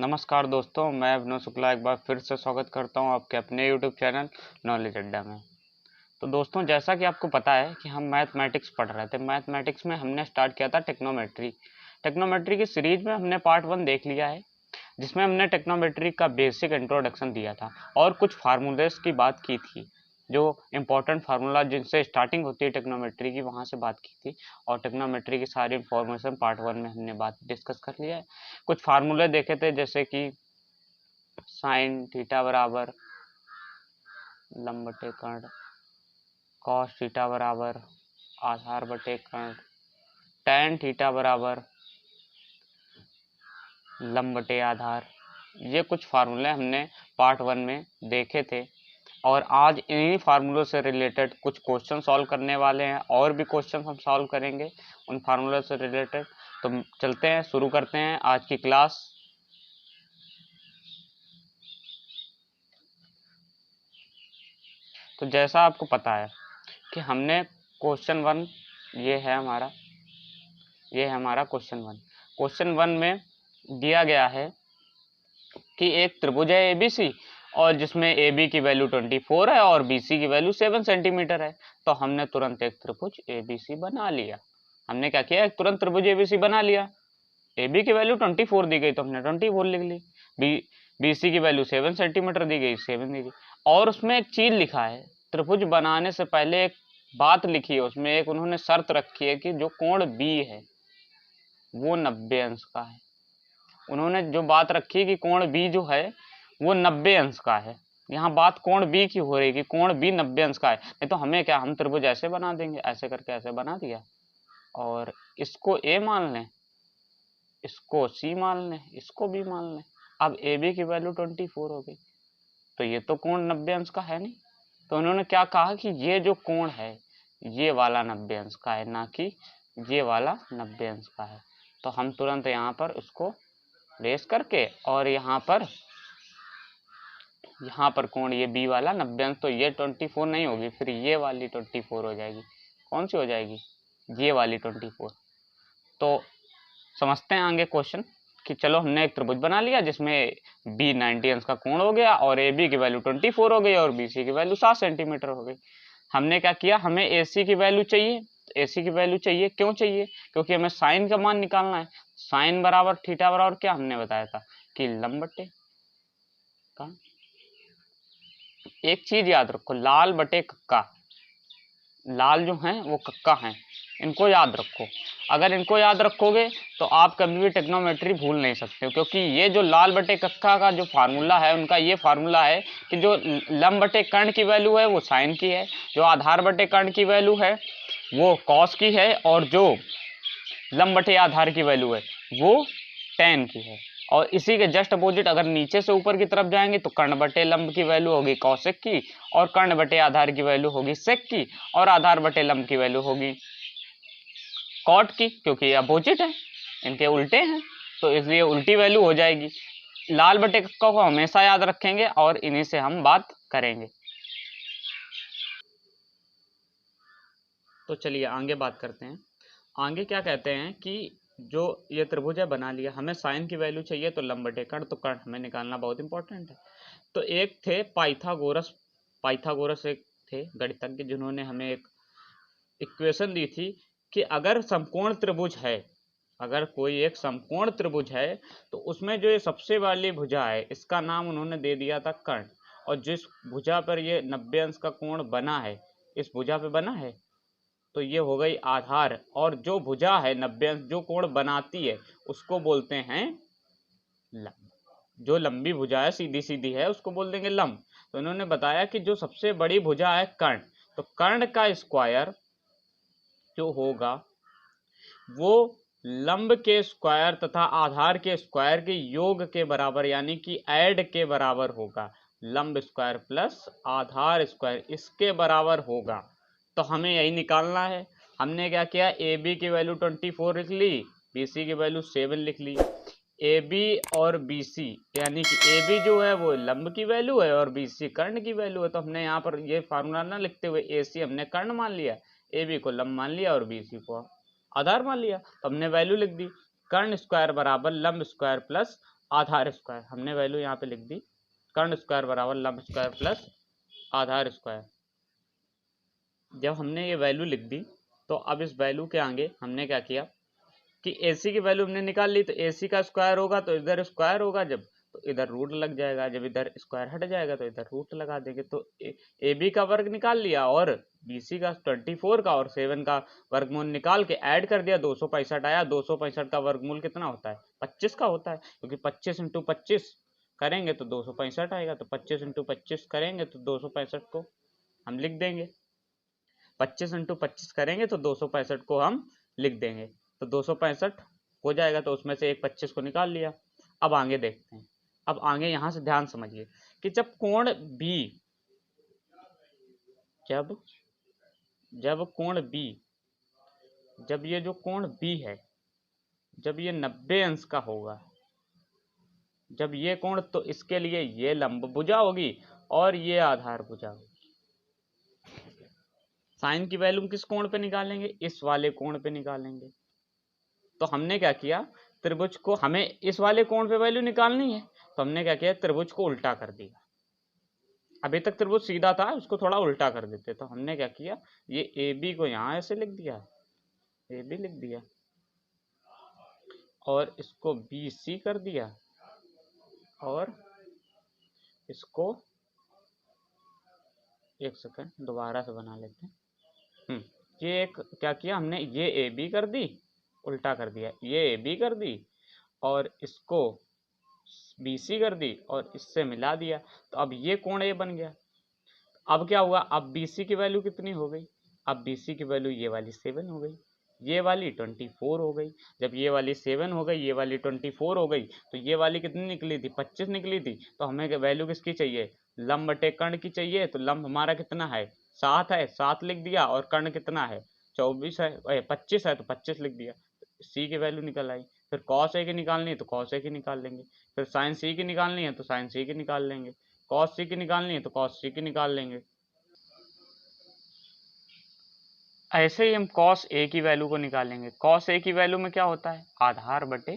नमस्कार दोस्तों, मैं अभिनव शुक्ला एक बार फिर से स्वागत करता हूं आपके अपने यूट्यूब चैनल नॉलेज अड्डा में। तो दोस्तों, जैसा कि आपको पता है कि हम मैथमेटिक्स पढ़ रहे थे। मैथमेटिक्स में हमने स्टार्ट किया था टेक्नोमेट्री। टेक्नोमेट्री की सीरीज में हमने पार्ट 1 देख लिया है, जिसमें हमने टेक्नोमेट्री का बेसिक इंट्रोडक्शन दिया था और कुछ फार्मूलेस की बात की थी। जो इम्पोर्टेंट फार्मूला जिनसे स्टार्टिंग होती है टेक्नोमेट्री की, वहाँ से बात की थी। और टेक्नोमेट्री की सारी इंफॉर्मेशन पार्ट 1 में हमने बात डिस्कस कर लिया है। कुछ फार्मूले देखे थे, जैसे कि साइन थीटा बराबर लंब बटे कर्ण, कॉस थीटा बराबर आधार बटे कर्ण, टैन थीटा बराबर लंब बटे आधार। ये कुछ फार्मूले हमने पार्ट 1 में देखे थे और आज इन्हीं फार्मूलों से रिलेटेड कुछ क्वेश्चन सॉल्व करने वाले हैं। और भी क्वेश्चन हम सॉल्व करेंगे उन फार्मूलों से रिलेटेड। तो चलते हैं, शुरू करते हैं आज की क्लास। तो जैसा आपको पता है कि हमने क्वेश्चन 1, ये है हमारा क्वेश्चन 1। क्वेश्चन 1 में दिया गया है कि एक त्रिभुज है ABC और जिसमें AB की वैल्यू 24 है और BC की वैल्यू 7 सेंटीमीटर है। तो हमने तुरंत एक त्रिभुज ABC बना लिया। हमने क्या किया, एक तुरंत त्रिभुज ABC बना लिया। AB की वैल्यू 24 दी गई तो हमने 24 लिख ली। BC की वैल्यू 7 सेंटीमीटर दी गई, 7 दी गई। और उसमें एक चीज लिखा है, त्रिभुज बनाने से पहले एक बात लिखी है, उसमें एक उन्होंने शर्त रखी है कि जो कोण B है वो 90 अंश का है। उन्होंने जो बात रखी कि कोण B जो है वो 90 अंश का है। यहाँ बात कोण B की हो रही कि कोण B 90 अंश का है। नहीं तो हमें क्या, हम त्रिभुज ऐसे बना देंगे, ऐसे करके ऐसे बना दिया और इसको A मान लें, इसको C मान लें, इसको B मान लें। अब AB की वैल्यू 24 हो गई, तो ये तो कोण 90 अंश का है नहीं। तो उन्होंने क्या कहा कि ये जो कोण है ये वाला 90 अंश का है, ना कि ये वाला 90 अंश का है। तो हम तुरंत यहाँ पर उसको रेस करके और यहाँ पर कोण ये B वाला 90 अंश, तो ये 24 नहीं होगी, फिर ये वाली 24 हो जाएगी। कौन सी हो जाएगी, ये वाली 24। तो समझते हैं आगे क्वेश्चन कि चलो हमने एक त्रिभुज बना लिया जिसमें B 90 अंश का कोण हो गया और AB की वैल्यू 24 हो गई और BC की वैल्यू 7 सेंटीमीटर हो गई। हमने क्या किया, हमें AC की वैल्यू चाहिए। AC की वैल्यू चाहिए, क्यों चाहिए, क्योंकि हमें साइन का मान निकालना है। साइन बराबर थीटा बराबर क्या हमने बताया था कि लंब बटे कर्ण। एक चीज याद रखो, लाल बटे कक्का, लाल जो हैं वो कक्का हैं, इनको याद रखो। अगर इनको याद रखोगे तो आप कभी भी टेक्नोमेट्री भूल नहीं सकते हो, क्योंकि ये जो लाल बटे कक्का का जो फार्मूला है, उनका ये फार्मूला है कि जो लंब बटे कर्ण की वैल्यू है वो साइन की है, जो आधार बटे कर्ण की वैल्यू है वो कॉस की है, और जो लंब बटे आधार की वैल्यू है वो टेन की है। और इसी के जस्ट अपोजिट अगर नीचे से ऊपर की तरफ जाएंगे तो कर्ण बटे लंब की वैल्यू होगी कौशिक की, और कर्ण बटे आधार की वैल्यू होगी सेक की, और आधार बटे लंब की वैल्यू होगी कॉट की, क्योंकि ये अपोजिट है, इनके उल्टे हैं, तो इसलिए उल्टी वैल्यू हो जाएगी। लाल बटे कक्का को हमेशा याद रखेंगे और इन्हीं से हम बात करेंगे। तो चलिए आगे बात करते हैं। आगे क्या कहते हैं कि जो ये त्रिभुज है बना लिया, हमें साइन की वैल्यू चाहिए, तो लंब बटे कर्ण, तो कर्ण हमें निकालना बहुत इंपॉर्टेंट है। तो एक थे पाइथागोरस एक थे गणितज्ञ, जिन्होंने हमें एक इक्वेशन दी थी कि अगर समकोण त्रिभुज है, अगर कोई एक समकोण त्रिभुज है तो उसमें जो ये सबसे वाली भुजा है इसका नाम उन्होंने दे दिया था कर्ण, और जिस भुजा पर ये 90 अंश का कोण बना है, इस भुजा पे बना है, तो ये हो गई आधार, और जो भुजा है 90 अंश जो कोण बनाती है उसको बोलते हैं लंब। जो लंबी भुजा है, सीधी सीधी है, उसको बोल देंगे लंब। तो इन्होंने बताया कि जो सबसे बड़ी भुजा है कर्ण, तो कर्ण का स्क्वायर जो होगा वो लंब के स्क्वायर तथा आधार के स्क्वायर के योग के बराबर, यानी कि ऐड के बराबर होगा। लंब स्क्वायर प्लस आधार स्क्वायर इसके बराबर होगा। तो हमें यही निकालना है। हमने क्या किया, AB की वैल्यू 24 लिख ली, BC की वैल्यू 7 लिख ली। AB और BC, यानी कि AB जो है वो लंब की वैल्यू है और BC कर्ण की वैल्यू है। तो हमने यहाँ पर ये फार्मूला ना लिखते हुए AC हमने कर्ण मान लिया, AB को लंब मान लिया और BC को आधार मान लिया। तो हमने वैल्यू लिख दी, कर्ण स्क्वायर बराबर लंब स्क्वायर प्लस आधार स्क्वायर, हमने वैल्यू यहाँ पे लिख दी, कर्ण स्क्वायर बराबर लंब स्क्वायर प्लस आधार स्क्वायर। जब हमने ये वैल्यू लिख दी तो अब इस वैल्यू के आगे हमने क्या किया कि AC की वैल्यू हमने निकाल ली, तो AC का स्क्वायर होगा तो इधर स्क्वायर होगा, जब तो इधर रूट लग जाएगा, जब इधर स्क्वायर हट जाएगा तो इधर रूट लगा देंगे। तो AB का वर्ग निकाल लिया और BC का 24 का और 7 का वर्गमूल निकाल के ऐड कर दिया, 265 आया। 265 का वर्गमूल कितना होता है? 25 का होता है, क्योंकि 25 × 25 करेंगे तो 265 आएगा, तो 25 × 25 करेंगे तो 265 को हम लिख देंगे। 25 × 25 करेंगे तो 265 को हम लिख देंगे, तो 265 हो जाएगा, तो उसमें से एक 25 को निकाल लिया। अब आगे देखते हैं। अब आगे यहाँ से ध्यान समझिए कि जब कोण B, जब कोण B, जब ये जो कोण B है, जब ये 90 अंश का होगा, जब ये कोण, तो इसके लिए ये लंब भुजा होगी और ये आधार भुजा होगी। साइन की वैल्यू किस कोण पे निकालेंगे? इस वाले कोण पे निकालेंगे। तो हमने क्या किया, त्रिभुज को, हमें इस वाले कोण पे वैल्यू निकालनी है, तो हमने क्या किया, त्रिभुज को उल्टा कर दिया। अभी तक त्रिभुज सीधा था, उसको थोड़ा उल्टा कर देते। तो हमने क्या किया, ये AB को यहाँ ऐसे लिख दिया, AB लिख दिया, और इसको BC कर दिया, और इसको एक सेकंड दोबारा से बना लेते हैं। ये एक क्या किया हमने, ये AB कर दी, उल्टा कर दिया, ये AB कर दी और इसको BC कर दी और इससे मिला दिया, तो अब ये कोण A बन गया। अब क्या हुआ, अब BC की वैल्यू कितनी हो गई? अब BC की वैल्यू ये वाली 7 हो गई, ये वाली 24 हो गई। जब ये वाली 7 हो गई, ये वाली 24 हो गई, तो ये वाली कितनी निकली थी? 25 निकली थी। तो हमें वैल्यू किसकी चाहिए? लंब बटे कर्ण की चाहिए। तो लंब हमारा कितना है? 7 है, 7 लिख दिया, और कर्ण कितना है? 24 है, 25 है, तो 25 लिख दिया। C की वैल्यू निकल आई। फिर cos A की निकालनी है तो cos A की निकाल लेंगे, फिर sin C की निकालनी है तो sin C की निकाल लेंगे, cos C की निकालनी है तो cos C की निकाल लेंगे। ऐसे ही हम cos A की वैल्यू को निकालेंगे। cos A की वैल्यू में क्या होता है? आधार बटे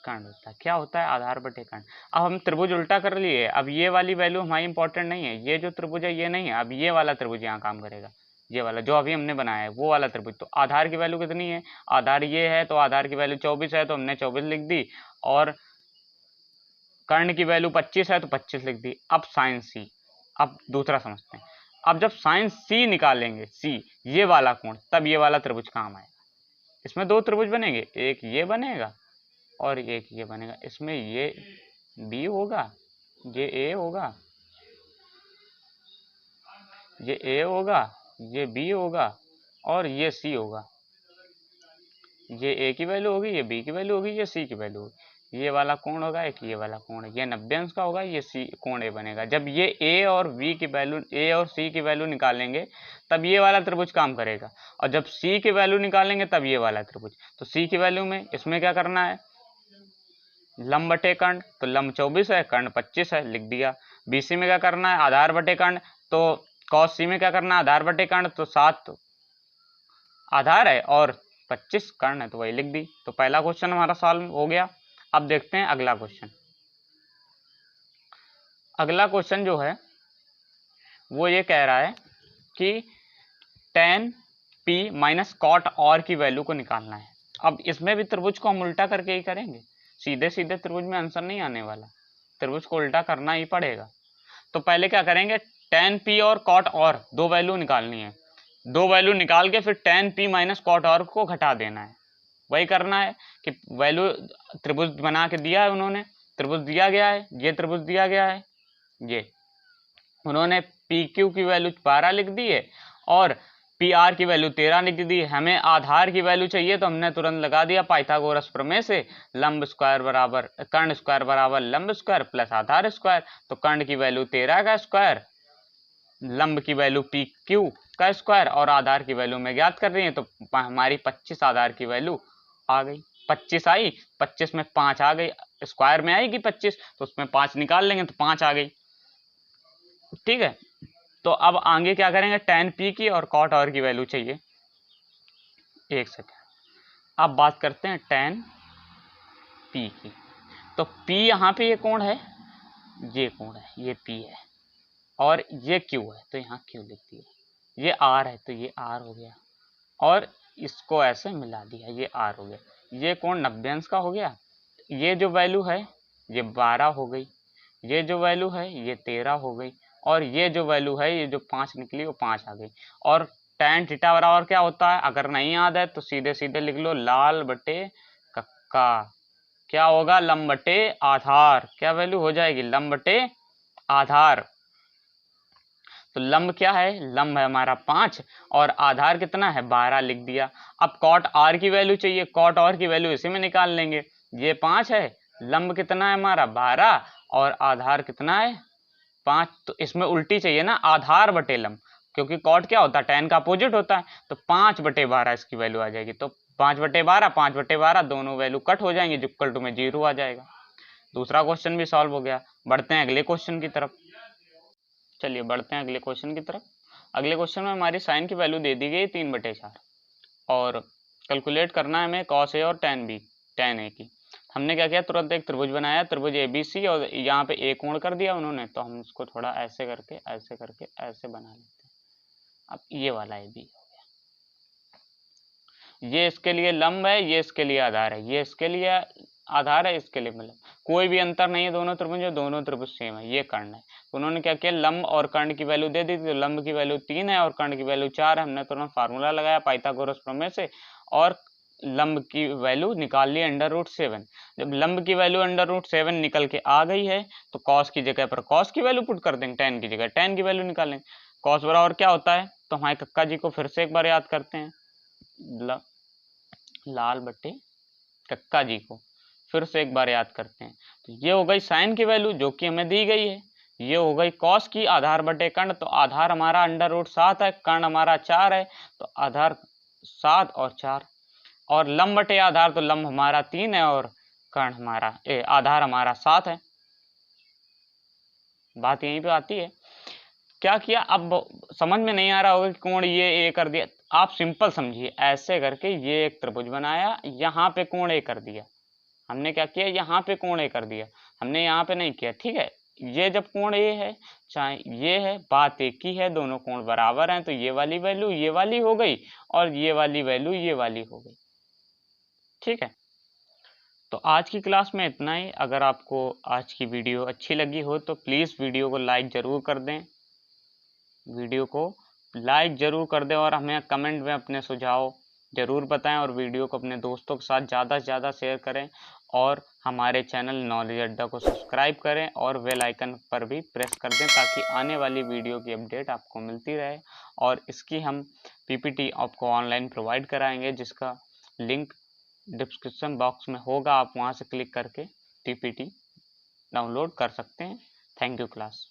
कर्ण होता है। क्या होता है? आधार बटे कर्ण। अब हम त्रिभुज उल्टा कर लिए, अब ये वाली वैल्यू हमारी इंपॉर्टेंट नहीं है, ये जो त्रिभुज है ये नहीं है, अब ये वाला त्रिभुज यहाँ काम करेगा, ये वाला जो अभी हमने बनाया है वो वाला त्रिभुज। तो आधार की वैल्यू कितनी है? आधार ये है, तो आधार की वैल्यू 24 है, तो हमने 24 लिख दी, और कर्ण की वैल्यू 25 है तो 25 लिख दी। अब साइन C, अब दूसरा समझते हैं। अब जब साइन C निकालेंगे, C ये वाला कोण, तब ये वाला त्रिभुज काम आएगा। इसमें दो त्रिभुज बनेंगे, एक ये बनेगा और एक ये बनेगा। इसमें ये B होगा, ये A होगा, ये A होगा, ये B होगा और ये C होगा। ये A की वैल्यू होगी, ये B की वैल्यू होगी, ये C की वैल्यू होगी। ये वाला कोण होगा, एक ये वाला कोण है, ये 90 अंश का होगा, ये C कोण A बनेगा। जब ये A और B की वैल्यू, A और C की वैल्यू निकालेंगे तब ये वाला त्रिभुज काम करेगा, और जब C की वैल्यू निकालेंगे तब ये वाला त्रिभुज। तो C की वैल्यू में इसमें क्या करना है? लंब बटे कर्ण, तो लंब 24 है, कर्ण 25 है, लिख दिया। BC में क्या करना है? आधार बटे कर्ण, तो cos C में क्या करना है? आधार बटे कर्ण, तो 7 आधार है और 25 कर्ण है, तो वही लिख दी। तो पहला क्वेश्चन हमारा सॉल्व हो गया। अब देखते हैं अगला क्वेश्चन। अगला क्वेश्चन जो है वो ये कह रहा है कि tan P minus cot R की वैल्यू को निकालना है। अब इसमें भी त्रिभुज को हम उल्टा करके ही करेंगे, सीधे सीधे त्रिभुज में आंसर नहीं आने वाला, त्रिभुज को उल्टा करना ही पड़ेगा। तो पहले क्या करेंगे, tan P और cot R दो वैल्यू निकालनी है, दो वैल्यू निकाल के फिर tan P minus cot R को घटा देना है। वही करना है कि वैल्यू त्रिभुज बना के दिया है उन्होंने, त्रिभुज दिया गया है, ये त्रिभुज दिया गया है, ये उन्होंने PQ की वैल्यू 12 लिख दी है और PR की वैल्यू 13 लिख दी है। हमें आधार की वैल्यू चाहिए, तो हमने तुरंत लगा दिया पाइथागोरस प्रमेय से, लंब स्क्वायर बराबर कर्ण स्क्वायर बराबर लंब स्क्वायर प्लस आधार स्क्वायर। तो कर्ण की वैल्यू 13 का स्क्वायर, लंब की वैल्यू PQ का स्क्वायर और आधार की वैल्यू में ज्ञात कर रही है, तो हमारी 25 आधार की वैल्यू आ गई। 25 आई, 25 में 5 आ गई, स्क्वायर में आएगी 25, तो उसमें 5 निकाल लेंगे तो 5 आ गई। ठीक है, तो अब आगे क्या करेंगे, tan P की और cot R की वैल्यू चाहिए। एक सेकेंड, अब बात करते हैं tan P की। तो P यहाँ पे ये कोण है, ये कोण है, ये P है, और ये Q है तो यहाँ Q लिख दिया, ये R है तो ये R हो गया, और इसको ऐसे मिला दिया, ये R हो गया। ये कोण 90 अंश का हो गया। ये जो वैल्यू है ये 12 हो गई, ये जो वैल्यू है ये 13 हो गई, और ये जो वैल्यू है ये जो 5 निकली वो 5 आ गई। और tan थीटा बराबर क्या होता है, अगर नहीं याद है तो सीधे सीधे लिख लो, लाल बटे कक्का। क्या होगा, लंब बटे आधार। क्या वैल्यू हो जाएगी, लंब बटे आधार। तो लंब क्या है, लंब है हमारा 5 और आधार कितना है 12 लिख दिया। अब कॉट आर की वैल्यू चाहिए, कॉट आर की वैल्यू इसी में निकाल लेंगे। ये 5 है, लंब कितना है हमारा 12 और आधार कितना है 5। तो इसमें उल्टी चाहिए ना, आधार बटे लंब, क्योंकि कॉट क्या होता है, tan का अपोजिट होता है। तो 5/12 इसकी वैल्यू आ जाएगी। तो 5/12 5/12 दोनों वैल्यू कट हो जाएंगे, इक्वल टू में 0 आ जाएगा। दूसरा क्वेश्चन भी सॉल्व हो गया। बढ़ते हैं अगले क्वेश्चन की तरफ। चलिए बढ़ते हैं अगले क्वेश्चन की तरफ। अगले क्वेश्चन में हमारी साइन की वैल्यू दे दी गई 3/4 और कैलकुलेट करना है हमें cos A और tan B, tan A की। हमने क्या किया, तुरंत एक त्रिभुज बनाया, त्रिभुज ABC, और यहाँ पे एक कोण कर दिया उन्होंने, तो हम इसको थोड़ा ऐसे करके ऐसे करके ऐसे बना लेते हैं। अब ये वाला AB हो गया, ये इसके लिए लंब है, ये इसके लिए आधार है, ये इसके लिए आधार है, इसके लिए मतलब कोई भी अंतर नहीं है, दोनों त्रिभुज सेम है। ये कर्ण है, तो उन्होंने क्या किया, लंब और कर्ण की वैल्यू दे दी थी। तो लंब की वैल्यू 3 है और कर्ण की वैल्यू 4 है। हमने तुरंत फार्मूला लगाया पाइथागोरस प्रमेय से और लंब की वैल्यू निकाल ली √7। जब लंब की वैल्यू √7 निकल के आ गई है तो कॉस की जगह पर कॉस की वैल्यू पुट कर देंगे, tan की जगह tan की वैल्यू निकालेंगे। कॉस बराबर क्या होता है, तो हमारे कक्का जी को फिर से एक बार याद करते हैं, लाल बटे कक्का जी को फिर से एक बार याद करते हैं। तो ये हो गई साइन की वैल्यू जो कि हमें दी गई है, ये हो गई कॉस की, आधार बटे कर्ण, तो आधार हमारा √7 है, कर्ण हमारा 4 है, तो आधार 7 और 4, और लंब बटे आधार, तो लंब हमारा 3 है और कर्ण हमारा आधार हमारा 7 है। बात यहीं पे आती है। क्या किया, अब समझ में नहीं आ रहा होगा कि कोण ये ए कर दिया, आप सिंपल समझिए, ऐसे करके ये एक त्रिभुज बनाया, यहाँ पे कोण ए कर दिया। हमने क्या किया, यहाँ पे कोण ए कर दिया, हमने यहाँ पे नहीं किया, ठीक है। ये जब कोण ए है चाहे ये है, बात एक ही है, दोनों कोण बराबर हैं, तो ये वाली वैल्यू ये वाली हो गई और ये वाली वैल्यू ये वाली हो गई, ठीक है। तो आज की क्लास में इतना ही। अगर आपको आज की वीडियो अच्छी लगी हो तो प्लीज़ वीडियो को लाइक ज़रूर कर दें, वीडियो को लाइक ज़रूर कर दें और हमें कमेंट में अपने सुझाव ज़रूर बताएं, और वीडियो को अपने दोस्तों के साथ ज़्यादा से ज़्यादा शेयर करें, और हमारे चैनल नॉलेज अड्डा को सब्सक्राइब करें और बेल आइकन पर भी प्रेस कर दें ताकि आने वाली वीडियो की अपडेट आपको मिलती रहे। और इसकी हम PPT आपको ऑनलाइन प्रोवाइड कराएंगे, जिसका लिंक डिस्क्रिप्शन बॉक्स में होगा, आप वहाँ से क्लिक करके PPT डाउनलोड कर सकते हैं। Thank you class.